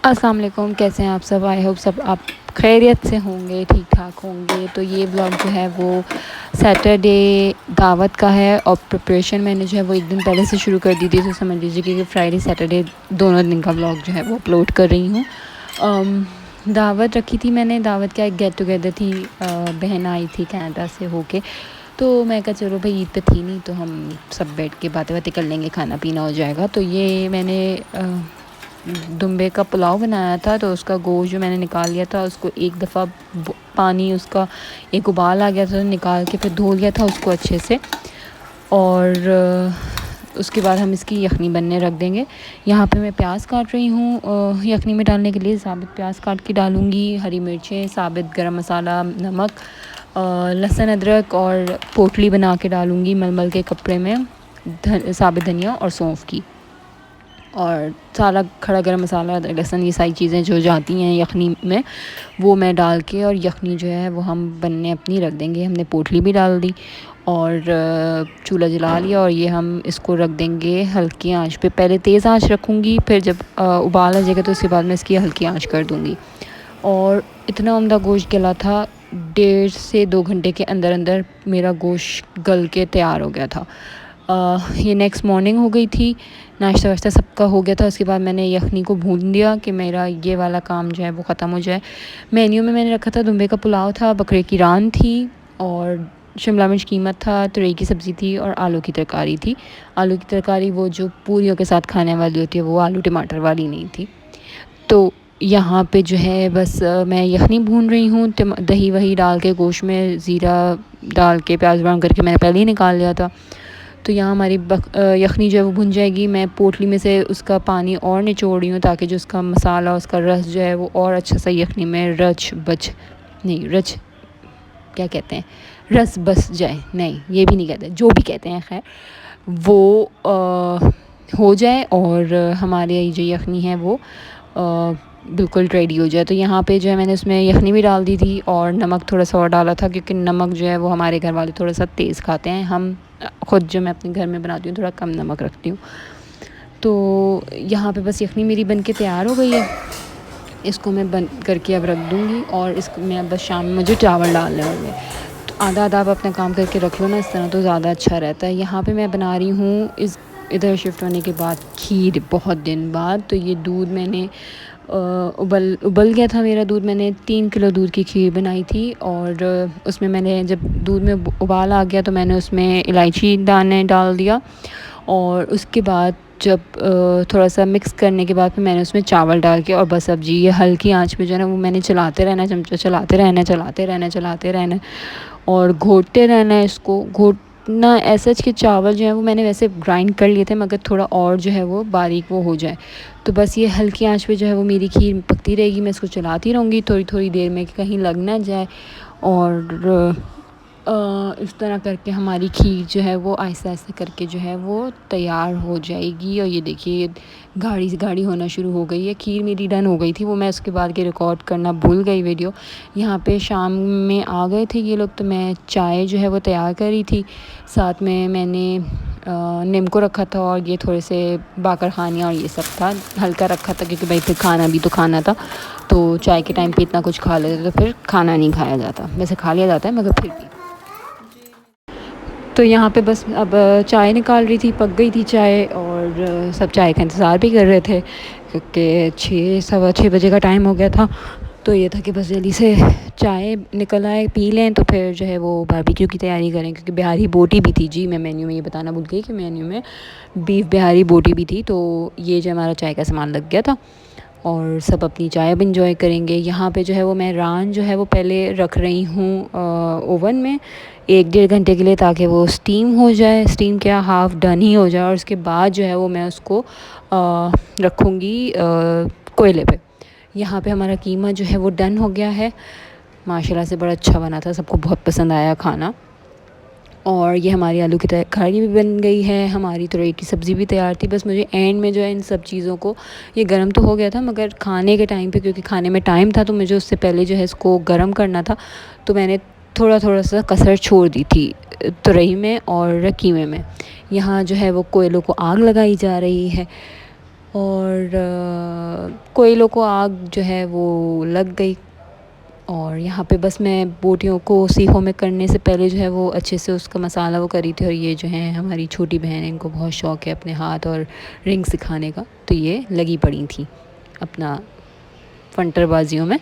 अस्सलाम वालेकुम, कैसे हैं आप सब। आई होप सब आप खैरियत से होंगे, ठीक ठाक होंगे। तो ये ब्लॉग जो है वो सैटरडे दावत का है और प्रिपरेशन मैंने जो है वो एक दिन पहले से शुरू कर दी थी। तो समझ लीजिए कि फ्राइडे सैटरडे दोनों दिन का ब्लॉग जो है वो अपलोड कर रही हूँ। दावत रखी थी मैंने, दावत का एक गेट टुगेदर थी। बहन आई थी कनाडा से होके, तो मैं कहा चलो भाई ईद पे थी नहीं तो हम सब बैठ के बातें बातें कर लेंगे, खाना पीना हो जाएगा। तो ये मैंने दुम्बे का पुलाव बनाया था, तो उसका गोश्त जो मैंने निकाल लिया था उसको एक दफ़ा पानी उसका एक उबाल आ गया था, तो निकाल के फिर धो लिया था उसको अच्छे से। और उसके बाद हम इसकी यखनी बनने रख देंगे। यहाँ पे मैं प्याज काट रही हूँ यखनी में डालने के लिए। साबित प्याज काट के डालूँगी, हरी मिर्चें, साबित गरम मसाला, नमक, लहसुन अदरक और पोटली बना के डालूँगी मलमल के कपड़े में, साबित धनिया और सौंफ की, और सारा खड़ा गरम मसाला, लहसुन, ये सारी चीज़ें जो जाती हैं यखनी में वो मैं डाल के, और यखनी जो है वो हम बनने अपनी रख देंगे। हमने पोटली भी डाल दी और चूल्हा जला लिया, और ये हम इसको रख देंगे हल्की आंच पे। पहले तेज़ आंच रखूँगी, फिर जब उबाल आ जाएगा तो उसके बाद मैं इसकी हल्की आंच कर दूँगी। और इतना उम्दा गोश्त गला था, 1.5 से 2 घंटे के अंदर अंदर मेरा गोश्त गल के तैयार हो गया था। ये नेक्स्ट मॉर्निंग हो गई थी, नाश्ता वाश्ता सबका हो गया था। उसके बाद मैंने यखनी को भून दिया कि मेरा ये वाला काम जो है वो ख़त्म हो जाए। मेन्यू में मैंने रखा था दुम्बे का पुलाव था, बकरे की रान थी, और शिमला मिर्च कीमत था, तुरई की सब्ज़ी थी, और आलू की तरकारी थी। आलू की तरकारी वो जो पूरियों के साथ खाने वाली होती है, वो आलू टमाटर वाली नहीं थी। तो यहाँ पे जो है बस मैं यखनी भून रही हूँ, दही वही डाल के, गोश्त में ज़ीरा डाल के, प्याज ब्राउन करके मैंने पहले ही निकाल लिया था। तो यहाँ हमारी यखनी जो है वो भुन जाएगी। मैं पोटली में से उसका पानी और निचोड़ रही हूँ ताकि जो उसका मसाला, उसका रस जो है वो और अच्छा सा यखनी में रच क्या कहते हैं, रस बस जाए, नहीं ये भी नहीं कहते, जो भी कहते हैं खैर, वो हो जाए और हमारे जो यखनी है वो बिल्कुल रेडी हो जाए। तो यहाँ पे जो है मैंने उसमें यखनी भी डाल दी थी, और नमक थोड़ा सा और डाला था, क्योंकि नमक जो है वो हमारे घर वाले थोड़ा सा तेज़ खाते हैं। हम ख़ुद जो मैं अपने घर में बनाती हूँ थोड़ा कम नमक रखती हूँ। तो यहाँ पे बस यखनी मेरी बन के तैयार हो गई है। इसको मैं बंद करके अब रख दूँगी, और इसको मैं बस शाम में मुझे चावल डालने होंगे। तो आधा आधा आप अपना काम करके रख लो ना, इस तरह तो ज़्यादा अच्छा रहता है। यहाँ पे मैं बना रही हूँ इधर शिफ्ट होने के बाद खीर, बहुत दिन बाद। तो ये दूध मैंने उबल गया था मेरा दूध, मैंने 3 किलो दूध की खीर बनाई थी। और उसमें मैंने जब दूध में उबाल आ गया तो मैंने उसमें इलायची दाने डाल दिया, और उसके बाद जब थोड़ा सा मिक्स करने के बाद फिर मैंने उसमें चावल डाल के, और बस अब जी ये हल्की आंच पे जो है ना वो मैंने चलाते रहना, चमचा चलाते रहना और घोटते रहना है। इसको घोटना ऐसा कि चावल जो है वो मैंने वैसे ग्राइंड कर लिए थे, मगर थोड़ा और जो है वो बारीक वो हो जाए। तो बस ये हल्की आंच पे जो है वो मेरी खीर पकती रहेगी। मैं इसको चलाती रहूँगी थोड़ी थोड़ी देर में, कहीं लग ना जाए। और इस तरह करके हमारी खीर जो है वो आहिस्ता आहिस्ता करके जो है वो तैयार हो जाएगी। और ये देखिए गाढ़ी से गाढ़ी होना शुरू हो गई है। खीर मेरी डन हो गई थी, वो मैं उसके बाद के रिकॉर्ड करना भूल गई वीडियो। यहाँ पे शाम में आ गए थे ये लोग, तो मैं चाय जो है वो तैयार कर रही थी। साथ में मैंने नीम को रखा था, और ये थोड़े से बाकर खानी और ये सब था, हल्का रखा था क्योंकि भाई फिर खाना भी तो खाना था। तो चाय के टाइम पे इतना कुछ खा लेते तो फिर खाना नहीं खाया जाता, वैसे खा लिया जाता है मगर फिर भी। तो यहाँ पे बस अब चाय निकाल रही थी, पक गई थी चाय, और सब चाय का इंतज़ार भी कर रहे थे क्योंकि 6 सवा 6 बजे का टाइम हो गया था। तो ये था कि बस जल्दी से चाय निकल आए, पी लें, तो फिर जो है वो बारबेक्यू की तैयारी करें, क्योंकि बिहारी बोटी भी थी जी। मैं मेन्यू में ये बताना भूल गई कि मेन्यू में बीफ बिहारी बोटी भी थी। तो ये जो हमारा चाय का सामान लग गया था, और सब अपनी चाय अब इंजॉय करेंगे। यहाँ पे जो है वो मैं रान जो है वो पहले रख रही हूँ ओवन में 1-1.5 घंटे के लिए, ताकि वो स्टीम हो जाए, स्टीम क्या हाफ़ डन ही हो जाए। और उसके बाद जो है वो मैं उसको रखूँगी कोयले पे। यहाँ पे हमारा कीमा जो है वो डन हो गया है, माशाल्लाह से बड़ा अच्छा बना था, सबको बहुत पसंद आया खाना। और ये हमारी आलू की तरकारी भी बन गई है, हमारी तुरई की सब्ज़ी भी तैयार थी। बस मुझे एंड में जो है इन सब चीज़ों को, ये गर्म तो हो गया था मगर खाने के टाइम पे, क्योंकि खाने में टाइम था तो मुझे उससे पहले जो है इसको गर्म करना था, तो मैंने थोड़ा थोड़ा सा कसर छोड़ दी थी तुरई में और कीमे में। यहाँ जो है वो कोयलों को आग लगाई जा रही है, और कोयलों को आग जो है वो लग गई। और यहाँ पे बस मैं बोटियों को सीखों में करने से पहले जो है वो अच्छे से उसका मसाला वो करी थी। और ये जो है हमारी छोटी बहन है, इनको बहुत शौक़ है अपने हाथ और रिंग सिखाने का, तो ये लगी पड़ी थी अपना फंटरबाजियों में।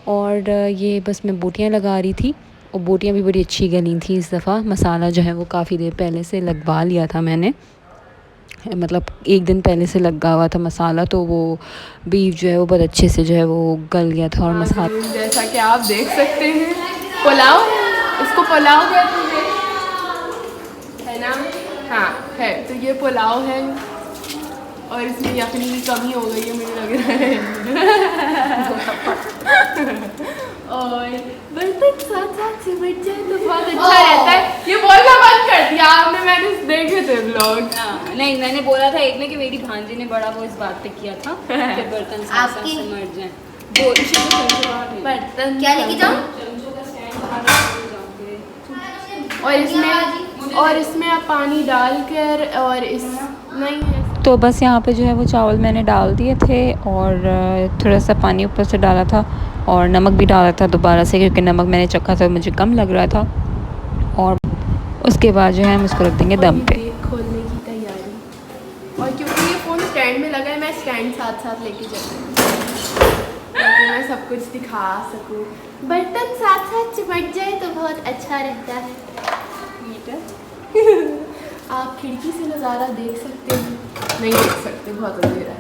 और ये बस मैं बोटियाँ लगा रही थी और बोटियाँ भी बड़ी अच्छी गली थी इस दफ़ा। मसाला जो है वो काफ़ी देर पहले से लगवा लिया था मैंने, मतलब एक दिन पहले से लगा हुआ था मसाला, तो वो बीफ जो है वो बहुत अच्छे से जो है वो गल गया था। और मसाला जैसा कि आप देख सकते हैं पुलाव, इसको पुलाव कहते हैं, है ना? हाँ है। तो ये पुलाव है और इसमें यखनी की कमी हो गई है मुझे लग रहा है। और बर्तन साथ साथ सिमट जाए तो बहुत अच्छा रहता है। ये बोलना बंद कर दिया आपने, मैंने देखे थे ब्लॉग। नहीं, मैंने बोला था एक में कि मेरी भांजी ने बड़ा वो इस बात पे किया था कि बर्तन साथ साथ सिमट जाए। बर्तन क्या लेके जाऊं? और इसमें आप पानी डालकर और इस नहीं है तो बस यहाँ पे जो है वो चावल मैंने डाल दिए थे और थोड़ा सा पानी ऊपर से डाला था और नमक भी डाला था दोबारा से, क्योंकि नमक मैंने चखा था मुझे कम लग रहा था। और उसके बाद जो है हम इसको रख देंगे दम पे। खोलने की तैयारी। और क्योंकि ये फ़ोन स्टैंड में लगा है, मैं स्टैंड साथ साथ लेके जाती हूँ ताकि मैं सब कुछ दिखा सकूँ। बर्तन साथ साथ चिपट जाए तो बहुत अच्छा रहता है। आप खिड़की से नज़ारा देख सकते हैं, नहीं देख सकते, बहुत अंधेरा है।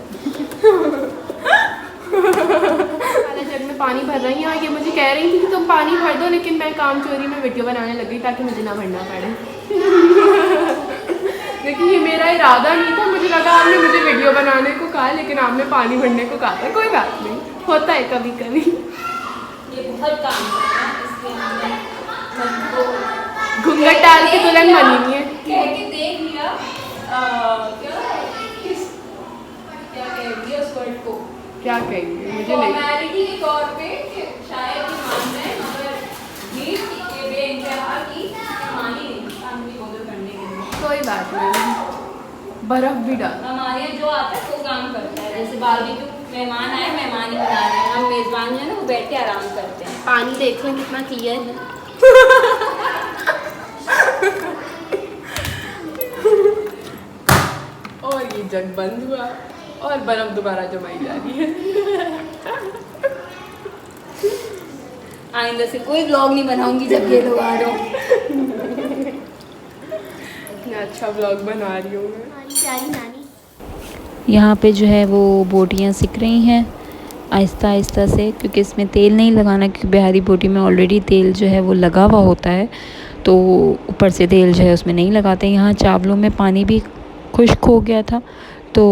वाला जग में पानी भर रही हैं और ये मुझे कह रही थी कि तुम पानी भर दो, लेकिन मैं काम चोरी में वीडियो बनाने लग गई ताकि मुझे ना भरना पड़े। देखिए ये मेरा इरादा नहीं था, मुझे लगा आपने मुझे वीडियो बनाने को कहा लेकिन आपने पानी भरने को कहा था। कोई बात नहीं, होता है कभी कभी। ये बहुत काम करता है, इसलिए हमने घूंघट डाल के दुल्हन बनी हुई है। देख लिया क्या कहेंगे उस वर्ड को, क्या कहेंगे मुझे नहीं। फॉर्मेलिटी के तौर पे शायद ही मान रहे हैं, मगर ये बेइंतहा की मानी नहीं फैमिली बॉर्डर करने के लिए। कोई बात नहीं, बर्फ भी डाल। हमारे यहाँ जो आता है वो काम करता है। जैसे बारबेक्यू मेहमान आए, मेहमान ही बना रहे हैं, हम मेज़बान जो है ना वो बैठ के आराम करते हैं। पानी देख लें कितना क्लियर है। और ये जग बंद हुआ और बर्फ दोबारा जमाई जा रही है। आइंदा से कोई व्लॉग नहीं बनाऊंगी जब ये लोग आ रहे हो। इतना अच्छा व्लॉग बना रही हूँ मैं। हमारी प्यारी नानी यहाँ पे जो है वो बोटियाँ सिक रही हैं आहिस्ता आहिस्ता से, क्योंकि इसमें तेल नहीं लगाना, क्योंकि बिहारी बोटी में ऑलरेडी तेल जो है वो लगा हुआ होता है, तो ऊपर से तेल जो है उसमें नहीं लगाते। यहाँ चावलों में पानी भी खुश्क हो गया था तो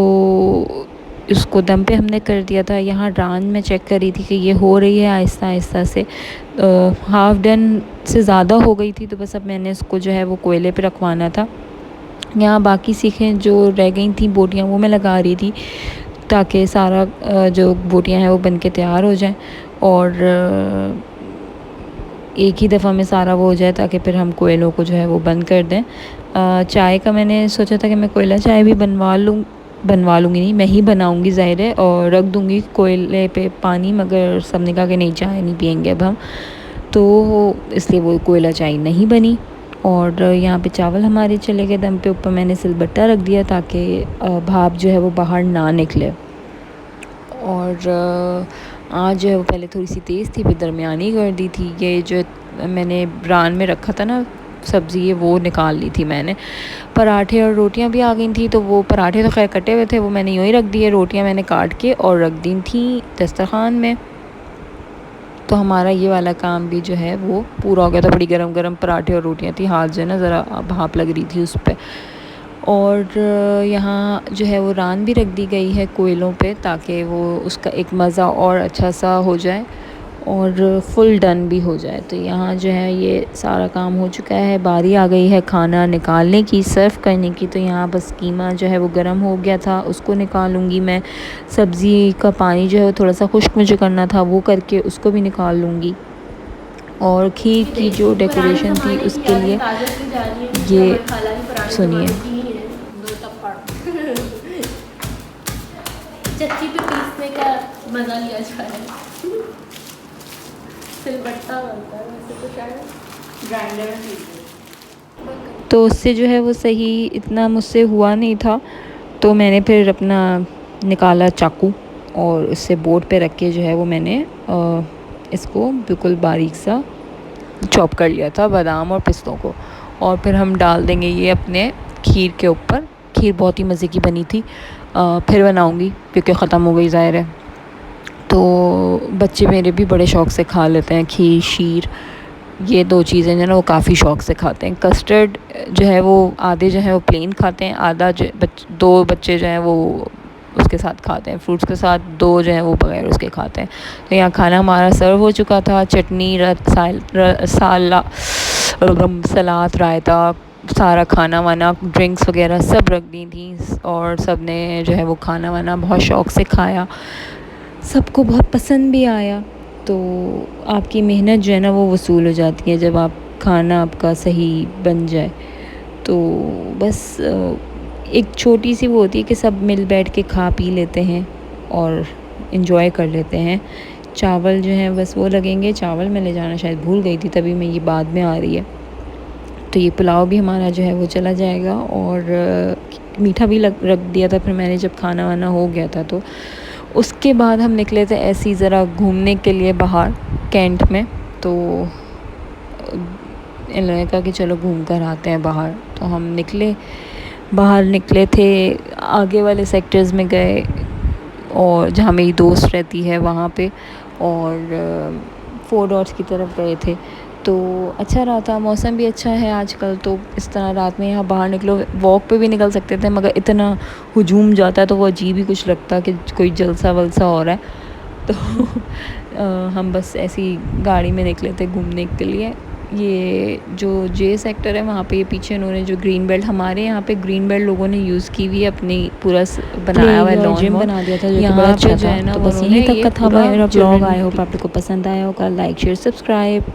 इसको दम पे हमने कर दिया था। यहाँ रान में चेक कर रही थी कि ये हो रही है आहिस्ता आहिस्ता से, हाफ़ डन से ज़्यादा हो गई थी, तो बस अब मैंने इसको जो है वो कोयले पे रखवाना था। यहाँ बाकी सीखें जो रह गई थी बोटियाँ वो मैं लगा रही थी ताकि सारा जो बोटियाँ हैं वो बन के तैयार हो जाएं और एक ही दफ़ा में सारा वो हो जाए, ताकि फिर हम कोयलों को जो है वो बंद कर दें। चाय का मैंने सोचा था कि मैं कोयला चाय भी बनवा लूँगी नहीं, मैं ही बनाऊँगी ज़ाहिर है, और रख दूँगी कोयले पे पानी, मगर सब ने कहा कि नहीं चाय नहीं पियेंगे अब हम, तो इसलिए वो कोयला चाय नहीं बनी। और यहाँ पे चावल हमारे चले गए दम पे। ऊपर मैंने सिलबट्टा रख दिया ताकि भाप जो है वो बाहर ना निकले। और आज जो है वो पहले थोड़ी सी तेज़ थी, फिर दरमियानी कर दी थी। ये जो मैंने रान में रखा था ना सब्ज़ी, ये वो निकाल ली थी मैंने। पराठे और रोटियां भी आ गई थी, तो वो पराठे तो खैर कटे हुए थे, वो मैंने यूँ ही रख दिए। रोटियां मैंने काट के और रख दी थी दस्तरखान में। तो हमारा ये वाला काम भी जो है वो पूरा हो गया था। बड़ी गरम गरम पराठे और रोटियां थी, हाथ जो है ना ज़रा भाप लग रही थी उस पर। और यहाँ जो है वो रान भी रख दी गई है कोयलों पे, ताकि वो उसका एक मज़ा और अच्छा सा हो जाए और फुल डन भी हो जाए। तो यहाँ जो है ये सारा काम हो चुका है। बारी आ गई है खाना निकालने की, सर्व करने की। तो यहाँ बस कीमा जो है वो गर्म हो गया था, उसको निकालूंगी मैं। सब्ज़ी का पानी जो है वो थोड़ा सा खुश्क मुझे करना था, वो करके उसको भी निकाल लूँगी। और खीर की जो डेकोरेशन थी उसके लिए ये सुनिए। चक्की पे पीसने का मज़ा लिया जा रहा है। सिलबट्टा बनता है वैसे तो शायद ग्राइंडर में। तो उससे जो है वो सही इतना मुझसे हुआ नहीं था, तो मैंने फिर अपना निकाला चाकू और उससे बोर्ड पे रख के जो है वो मैंने इसको बिल्कुल बारीक सा चॉप कर लिया था, बादाम और पिस्तों को। और फिर हम डाल देंगे ये अपने खीर के ऊपर। खीर बहुत ही मज़े की बनी थी, फिर बनाऊंगी क्योंकि ख़त्म हो गई ज़ाहिर है। तो बच्चे मेरे भी बड़े शौक़ से खा लेते हैं खीर शीर, ये दो चीज़ें जो है ना वो काफ़ी शौक़ से खाते हैं। कस्टर्ड जो है वो आधे जो है वो प्लेन खाते हैं, आधा दो बच्चे जो हैं वो उसके साथ खाते हैं, फ्रूट्स के साथ, दो जो है वो बगैर उसके खाते हैं। तो यहाँ खाना हमारा सर्व हो चुका था। चटनी सलाद रायता सारा खाना वाना ड्रिंक्स वगैरह सब रख दी थी और सब ने जो है वो खाना वाना बहुत शौक़ से खाया, सबको बहुत पसंद भी आया। तो आपकी मेहनत जो है ना वो वसूल हो जाती है जब आप खाना आपका सही बन जाए। तो बस एक छोटी सी वो होती है कि सब मिल बैठ के खा पी लेते हैं और इन्जॉय कर लेते हैं। चावल जो हैं बस वो लगेंगे, चावल मैं ले जाना शायद भूल गई थी, तभी मैं ये बाद में आ रही है। तो ये पुलाव भी हमारा जो है वो चला जाएगा और मीठा भी रख दिया था फिर मैंने जब खाना वाना हो गया था। तो उसके बाद हम निकले थे ऐसे ही ज़रा घूमने के लिए बाहर कैंट में। तो इन लोगों ने कहा कि चलो घूम कर आते हैं बाहर, तो हम बाहर निकले थे, आगे वाले सेक्टर्स में गए और जहाँ मेरी दोस्त रहती है वहाँ पे, और फोर्ट डॉट्स की तरफ गए थे। तो अच्छा रहा था, मौसम भी अच्छा है आजकल, तो इस तरह रात में यहाँ बाहर निकलो, वॉक पे भी निकल सकते थे, मगर इतना हुजूम जाता है तो वो अजीब ही कुछ लगता कि कोई जलसा वलसा हो रहा है। तो हम बस ऐसी गाड़ी में निकले थे घूमने के लिए। ये जो जे सेक्टर है वहाँ पे ये पीछे उन्होंने जो ग्रीन बेल्ट, हमारे यहाँ पे ग्रीन बेल्ट लोगों ने यूज़ की हुई है, अपनी पूरा बनाया हुआ है, जिम बना दिया था जो कि बड़ा अच्छा था। तो बस यहीं तक का था मेरा ब्लॉग। आई होप आप लोग को पसंद आया होगा। Like share subscribe.